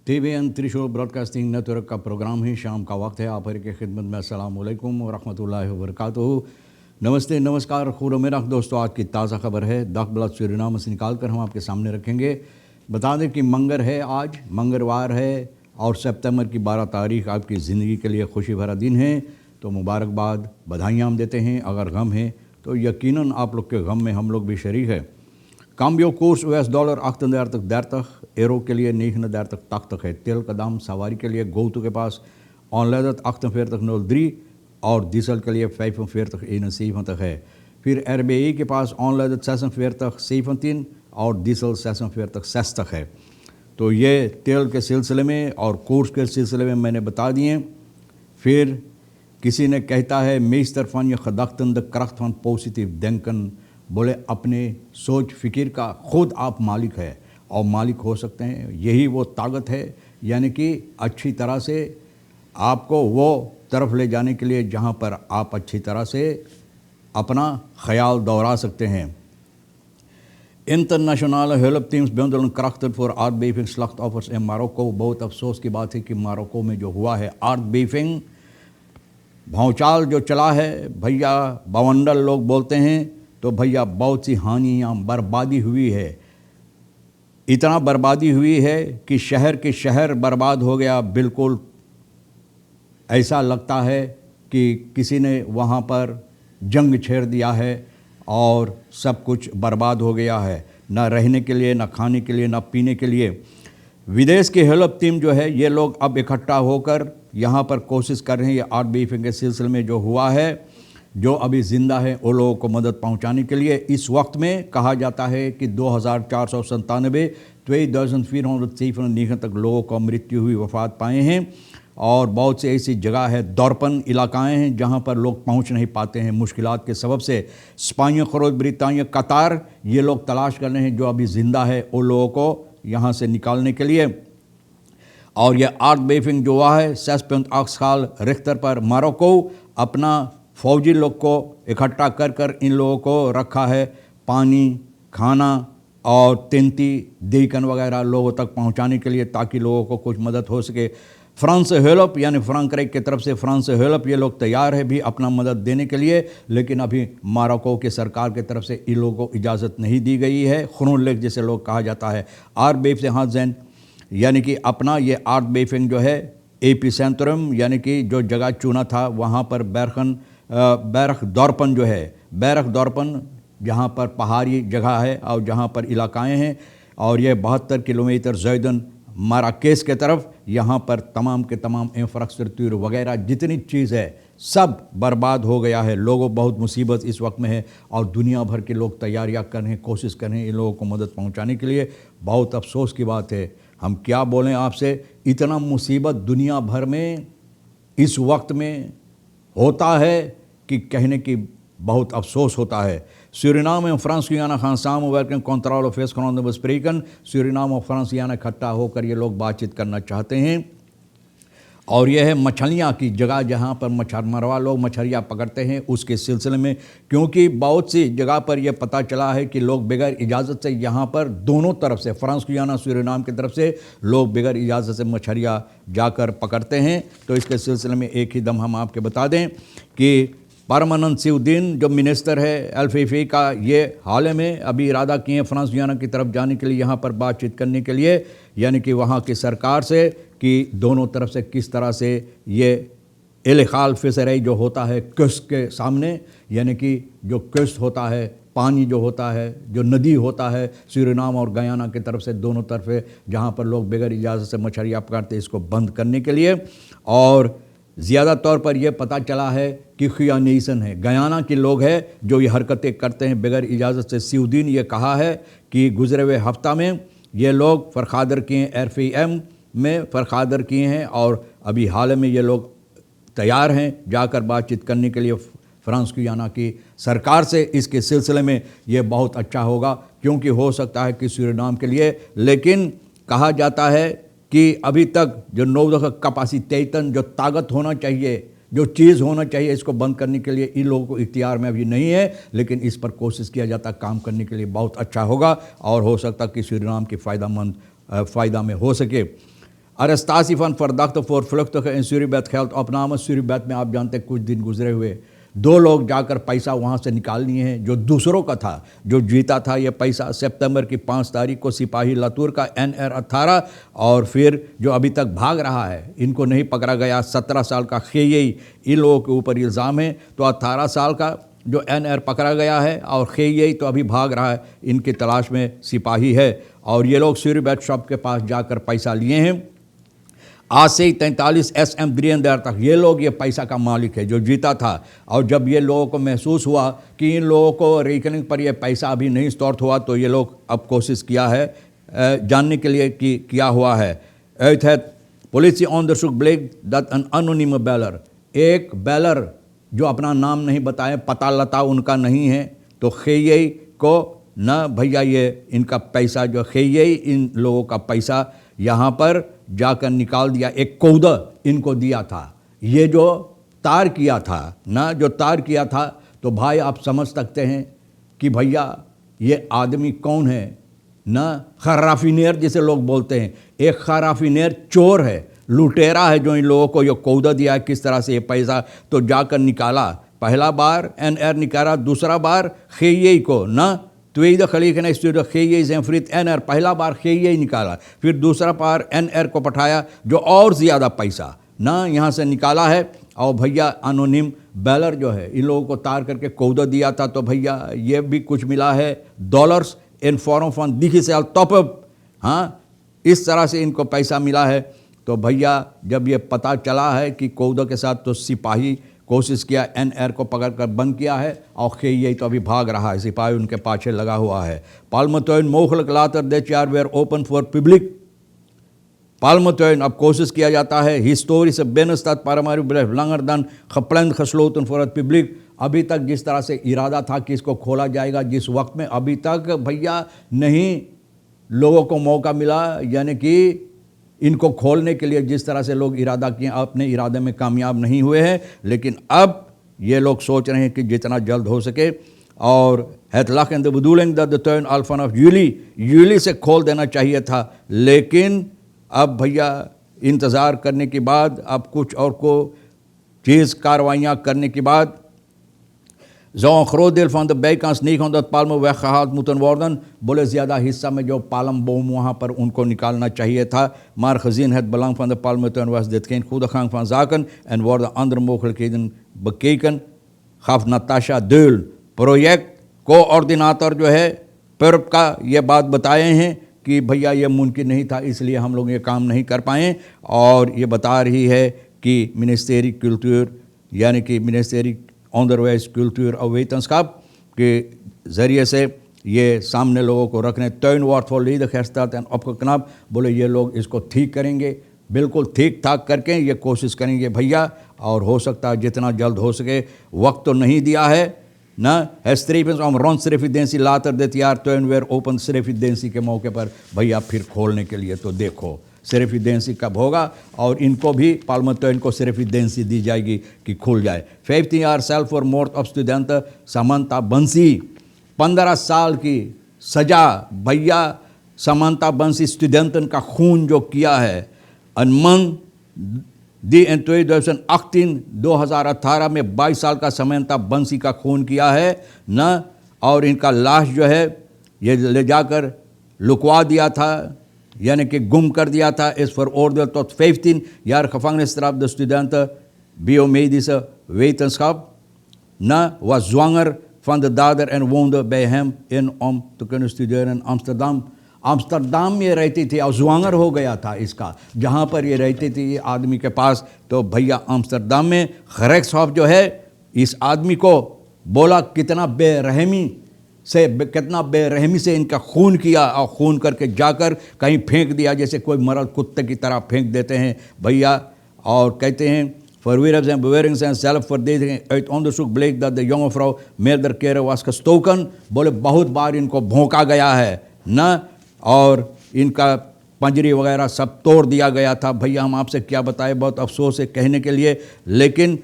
TVN त्रिशूल broadcasting network का programme है। शाम का वक्त है। आप हर की खिदमत में अस्सलाम वालेकुम व रहमतुल्लाहि व बरकातुहू। नमस्ते, नमस्कार, खूर मेरा दोस्तों, आज की ताज़ा खबर है। दख ब्लड सूरीनाम से निकाल कर हम आपके सामने रखेंगे। बता दें कि मंगर है, आज मंगलवार है और सितंबर की 12 तारीख आपकी ज़िंदगी के लिए खुशी भरा दिन है। तो मुबारकबाद, बधाइयाँ हम देते हैं। अगर गम है तो यकीनन आप लोग के गम में हम लोग भी शरीक है। Cambio कोर्स $US 38 एरो के लिए 39 तक है। तेल का दाम सवारी के लिए गोतु के पास 48,03 और डीजल के लिए 45,71 है। फिर RBI के पास 46,17 और डीजल 46,60 है। तो ये तेल के सिलसिले में और कोर्स के सिलसिले में मैंने बता दिए। फिर किसी ने कहता है मेस्टर फन या खदख्तन द करख्त फन पॉजिटिव देंकन, बोले अपने सोच फिक्र का खुद आप मालिक है और मालिक हो सकते हैं। यही वो ताकत है, यानी कि अच्छी तरह से आपको वो तरफ ले जाने के लिए जहाँ पर आप अच्छी तरह से अपना ख्याल दोहरा सकते हैं। इंटरनेशनल हेल्प टीम्स बेंदलन करख्तर फॉर आर्ट बेफिंग स्लख्त ऑफर्स इन मोरक्को। बहुत अफसोस की बात है कि मोरक्को में जो हुआ है आर्ट बेफिंग, भौचाल जो चला है भैया, बवंडल लोग बोलते हैं, तो भैया बहुत सी हानियाँ, बर्बादी हुई है। इतना बर्बादी हुई है कि शहर के शहर बर्बाद हो गया। बिल्कुल ऐसा लगता है कि किसी ने वहाँ पर जंग छेड़ दिया है और सब कुछ बर्बाद हो गया है। ना रहने के लिए, ना खाने के लिए, ना पीने के लिए। विदेश की हेल्प टीम जो है, ये लोग अब इकट्ठा होकर यहाँ पर कोशिश कर रहे हैं। ये आर्ट बेफिंग के सिलसिले में जो हुआ है, जो अभी ज़िंदा है उन लोगों को मदद पहुंचाने के लिए इस वक्त में कहा जाता है कि 2,497 तक लोगों को मृत्यु हुई, वफात पाए हैं। और बहुत सी ऐसी जगह है, दौरपन इलाकाएं हैं जहां पर लोग पहुंच नहीं पाते हैं मुश्किलात के सबब से। स्पेन, खरोज, ब्रितानिया, कतार, ये लोग तलाश कर रहे हैं जो अभी ज़िंदा है उन लोगों को यहाँ से निकालने के लिए। और यह आर्ट बेफिंग जो हुआ है 6.8 रिख्तर पर मोरक्को अपना फौजी लोग को इकट्ठा कर कर इन लोगों को रखा है। पानी, खाना और तेंती देकन वगैरह लोगों तक पहुंचाने के लिए, ताकि लोगों को कुछ मदद हो सके। फ्रांस हेल्प यानी फ्रांक्राइक की तरफ से फ्रांस हेल्प, ये लोग तैयार है भी अपना मदद देने के लिए, लेकिन अभी मोरक्को की सरकार की तरफ से इन लोगों को इजाज़त नहीं दी गई है। खुरून लेक जिसे लोग कहा जाता है। आर्ट बेफ से हाजैन यानी कि अपना ये आर्ट बेफिंग जो है एपीसेंट्रम यानी कि जो जगह चुना था वहाँ पर बैरख दौरपन जो है, बैरख दौरपन जहाँ पर पहाड़ी जगह है और जहाँ पर इलाकाएं हैं, और ये 72 किलोमीटर ज़ैदन माराकेस के तरफ, यहाँ पर तमाम के तमाम इंफ्रास्ट्रक्चर वगैरह जितनी चीज़ है सब बर्बाद हो गया है। लोगों बहुत मुसीबत इस वक्त में है और दुनिया भर के लोग तैयारियाँ कर रहे हैं, कोशिश कर रहे हैं इन लोगों को मदद पहुँचाने के लिए। बहुत अफसोस की बात है, हम क्या बोलें आपसे, इतना मुसीबत दुनिया भर में इस वक्त में होता है कि कहने की बहुत अफसोस होता है। सूरीनाम में फ्रांसियाना खान साम वर्किंग कंट्रोल ऑफिस स्प्रीकन, सूरीनाम और फ्रांसियाना इकट्ठा होकर ये लोग बातचीत करना चाहते हैं। और यह है मछलियाँ की जगह जहाँ पर मछुआरा लोग मछलियाँ पकड़ते हैं, उसके सिलसिले में, क्योंकि बहुत सी जगह पर यह पता चला है कि लोग बगैर इजाज़त से यहाँ पर दोनों तरफ से, फ्रांसियाना सूरीनाम की तरफ से लोग बगैर इजाज़त से मछलियाँ जाकर पकड़ते हैं। तो इसके सिलसिले में एक ही दम हम आपके बता दें कि परमानंद सिउद्दीन जो मिनिस्टर है एल-फीफी का, ये हाल में अभी इरादा किए हैं फ्रांसियाना की तरफ जाने के लिए, यहाँ पर बातचीत करने के लिए, यानी कि वहाँ की सरकार से कि दोनों तरफ से किस तरह से ये इलेखाल फिशरी जो होता है कोस्ट के सामने, यानी कि जो कोस्ट होता है, पानी जो होता है, जो नदी होता है सूरीनाम और गयाना की तरफ से, दोनों तरफ जहाँ पर लोग बगैर इजाज़त से मछलियाँ पकड़ते, इसको बंद करने के लिए। और ज़्यादा तौर पर यह पता चला है कि खियानीसन है, गयाना के लोग हैं जो ये हरकतें करते हैं बगैर इजाज़त से। सिउद्दीन ये कहा है कि गुज़रे हुए हफ्ता में ये लोग फरखादर किए हैं, RFM में फरखादर किए हैं, और अभी हाल में ये लोग तैयार हैं जाकर बातचीत करने के लिए फ्रांसियाना की सरकार से। इसके सिलसिले में ये बहुत अच्छा होगा, क्योंकि हो सकता है कि सूरीनाम के लिए, लेकिन कहा जाता है कि अभी तक जो 9 कैपेसिटेटन जो ताकत होना चाहिए, जो चीज़ होना चाहिए इसको बंद करने के लिए इन लोगों को इख्तियार में अभी नहीं है, लेकिन इस पर कोशिश किया जाता काम करने के लिए बहुत अच्छा होगा और हो सकता कि सूरीनाम की फ़ायदा में हो सके। Arrestatie van verdachte voor vluchtige in Suribet geldt opname Suribet में आप जानते हैं कुछ दिन गुजरे हुए 2 लोग जाकर पैसा वहाँ से निकाल लिए हैं जो दूसरों का था, जो जीता था ये पैसा। सितंबर की 5 तारीख को सिपाही लातूर का NR18 और फिर जो अभी तक भाग रहा है, इनको नहीं पकड़ा गया, 17 साल का खेयई, इन लोगों के ऊपर इल्ज़ाम है। तो 18 साल का जो NR पकड़ा गया है और खेयई तो अभी भाग रहा है, इनकी तलाश में सिपाही है। और ये लोग सूरीबेट शॉप के पास जाकर पैसा लिए हैं। आज से ही 43 SM द्रियंदर तक ये लोग ये पैसा का मालिक है जो जीता था। और जब ये लोगों को महसूस हुआ कि इन लोगों को रिकनिंग पर ये पैसा अभी नहीं स्टोर हुआ, तो ये लोग अब कोशिश किया है जानने के लिए कि क्या हुआ है। Police onderzoek bleek dat een anonieme beller, एक बेलर जो अपना नाम नहीं बताए, पता लता उनका नहीं है, तो खेयई को न भैया ये इनका पैसा जो खेयई इन लोगों का पैसा यहाँ पर जाकर निकाल दिया। एक कौदा इनको दिया था, ये जो तार किया था ना, जो तार किया था, तो भाई आप समझ सकते हैं कि भैया ये आदमी कौन है ना। खराफिनेर जिसे लोग बोलते हैं, एक खराफिनेर चोर है, लुटेरा है जो इन लोगों को ये कौदा दिया है किस तरह से ये पैसा तो जाकर निकाला। पहला बार NR निकाला, दूसरा बार खेयई को ना tweede gelegenheid stuurde GJ zijn vriend NR पहला बार GJ निकाला, फिर दूसरा बार NR को पठाया जो और ज़्यादा पैसा ना यहाँ से निकाला है। और भैया अनोनिम बेलर जो है इन लोगों को तार करके कौदा दिया था, तो भैया ये भी कुछ मिला है dollars in form of digital top up. हाँ, इस तरह से इनको पैसा मिला है। तो भैया जब ये पता चला है कि कौदा के साथ, तो सिपाही कोशिश किया, NR को पकड़कर बंद किया है और खेयई तो अभी भाग रहा है, सिपाही उनके पाछे लगा हुआ है। Palmatuin mogelijk later dit jaar weer open voor publiek। Palmatuin अब कोशिश किया जाता है, historische binnenstad Paramaribo blijft langer dan gepland gesloten voor het publiek। अभी तक जिस तरह से इरादा था कि इसको खोला जाएगा, जिस वक्त में अभी तक भैया नहीं लोगों को मौका मिला, यानी कि इनको खोलने के लिए जिस तरह से लोग इरादा किए, अपने इरादे में कामयाब नहीं हुए हैं। लेकिन अब ये लोग सोच रहे हैं कि जितना जल्द हो सके। और het lag in de bedoeling dat de tuin al vanaf juli से खोल देना चाहिए था, लेकिन अब भैया इंतज़ार करने के बाद, अब कुछ और को चीज़ कार्रवाइयाँ करने के बाद zou een groot deel van de bijkans 900 palmen weggehaald moeten worden। बोले ज़्यादा हिस्सा में जो पालम बोम वहाँ पर उनको निकालना चाहिए था। Maar gezien het belang van de palmentuin was dit geen goede gang van zaken en worden andere mogelijkheden bekeken, gaf Natasha Deul, project coordinator जो है PURP का, ये बात बताए हैं कि भैया ये मुमकिन नहीं था, इसलिए हम लोग ये काम नहीं कर पाए। और ये बता रही है कि मिनिस्ट्री कल्चर यानी कि मिनिस्ट्री onderwijs, cultuur और wetenschap के ज़रिए से ये सामने लोगों को रखने। tuin wordt volledig hersteld en opgeknapt। बोले ये लोग इसको ठीक करेंगे, बिल्कुल ठीक ठाक करके ये कोशिश करेंगे भैया, और हो सकता है जितना जल्द हो सके। वक्त तो नहीं दिया है ना। Het streven om rond Srevidentie later dit jaar tuin weer open Srevidentie के मौके पर भैया फिर खोलने के लिए। तो देखो Srevidentie कब होगा, और इनको भी Palmatuin को Srevidentie दी जाएगी कि खुल जाए। 15 jaar cel voor moord op studenten Samantha Bansi, 15 साल की सजा भैया Samantha Bansi studenten का खून जो किया है। Een man die in 2018 में 22 साल का Samantha Bansi का खून किया है ना, और इनका लाश जो है ये ले जाकर लुकवा दिया था, यानी कि गुम कर दिया था। इस veroordeeld tot 15 jaar gevangenisstraf। De studenten biomedische wetenschap na was zwanger van de dader en woonde bij hem in om te kunnen studeren in Amsterdam। अम्स्टरदाम में रहती थी और ज़्वांगर हो गया था इसका, जहाँ पर ये रहती थी आदमी के पास। तो भैया अम्स्टरदाम में गेरेक्सहोफ जो है इस आदमी को बोला कितना बेरहमी से इनका खून किया, और खून करके जाकर कहीं फेंक दिया, जैसे कोई मरल कुत्ते की तरह फेंक देते हैं भैया। और कहते हैं Verwierp zijn beweringen zijn zelfverdediging। uit onderzoek bleek dat de jonge vrouw meerdere keren was gestoken। बोले बहुत बार इनको भौंका गया है ना, और इनका पंजरी वगैरह सब तोड़ दिया गया था। भैया हम आपसे क्या बताएं, बहुत अफसोस है कहने के लिए, लेकिन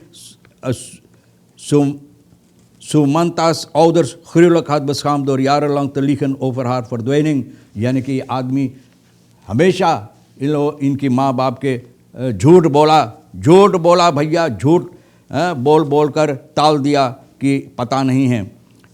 Samantha's ouders gruwelijk had beschaamd door jarenlang te liegen over haar verdwijning। यानी कि आदमी हमेशा इनकी माँ बाप के झूठ बोला भैया, झूठ बोल बोल कर टाल दिया कि पता नहीं है।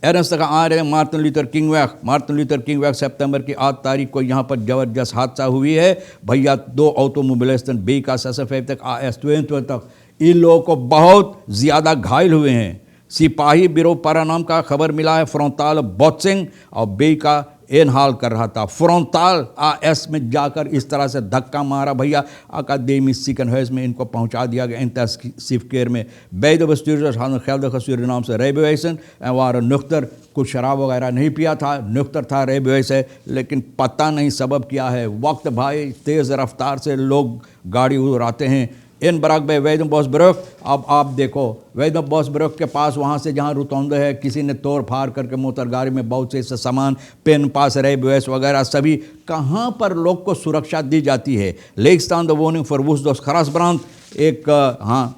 एरनस्ट का आ रहे मार्टिन लूथर किंग वैक सितंबर की 8 तारीख को यहाँ पर ज़बरदस्त हादसा हुई है भैया। 2 ऑटोमोबिलिस्टन बेकास तक AS22 तक इन लोगों को बहुत ज़्यादा घायल हुए हैं। सिपाही बिरो पारानाम का खबर मिला है फ्रंटाल बॉक्सिंग और बे का इनहाल कर रहा था। फ्रंटाल AS में जाकर इस तरह से धक्का मारा भैया। अकादमी सिकन में इनको पहुंचा दिया गया इंटेंसिव केयर में। बेद खसूर नाम से रेबेसन वार नुख्तर, कुछ शराब वगैरह नहीं पिया था, नुख्तर था रेबे से, लेकिन पता नहीं सबब क्या है। वक्त भाई तेज़ रफ्तार से लोग गाड़ी उड़ाते हैं। इन बराक बे वेदम बॉसब्रुक, अब आप देखो वेदम बॉसब्रुक के पास वहाँ से जहाँ रुतौंदे है, किसी ने तोड़ फाड़ करके मोटर गाड़ी में बहुत से सामान, पेन पास रेबेस वगैरह सभी, कहाँ पर लोग को सुरक्षा दी जाती है। लेक्सतान द वोनिंग फॉर वुस दोस्त खरास ब्रांत एक, हाँ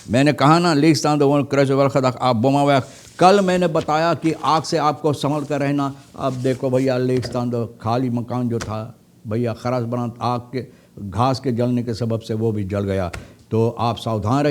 मैंने कहा ना लेक्सतान द वोनिंग क्रश वर्खद आप बोमावैक। कल मैंने बताया कि आग से आपको संभल कर रहना। अब देखो भैया लेक्सतान द खाली मकान जो था भैया खरास ब्रांत आग के घास के जलने के सबब से वो भी जल गया। तो आप सावधान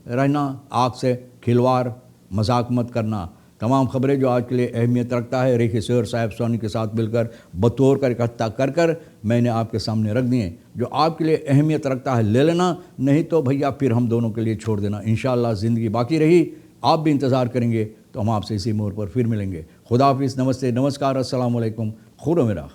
रहना, आग से खिलवाड़ मजाक मत करना। तमाम खबरें जो आज के लिए अहमियत रखता है रेखी सैर साहब सोनी के साथ मिलकर बतौर कर इकट्ठा कर मैंने आपके सामने रख दिए। जो आपके लिए अहमियत रखता है ले लेना, नहीं तो भैया फिर हम दोनों के लिए छोड़ देना। इंशाअल्लाह ज़िंदगी बाकी रही, आप भी इंतज़ार करेंगे तो हम आपसे इसी मोड़ पर फिर मिलेंगे। खुदा हाफिज़, नमस्ते, नमस्कार, अस्सलाम वालेकुम, खुदा मेरा।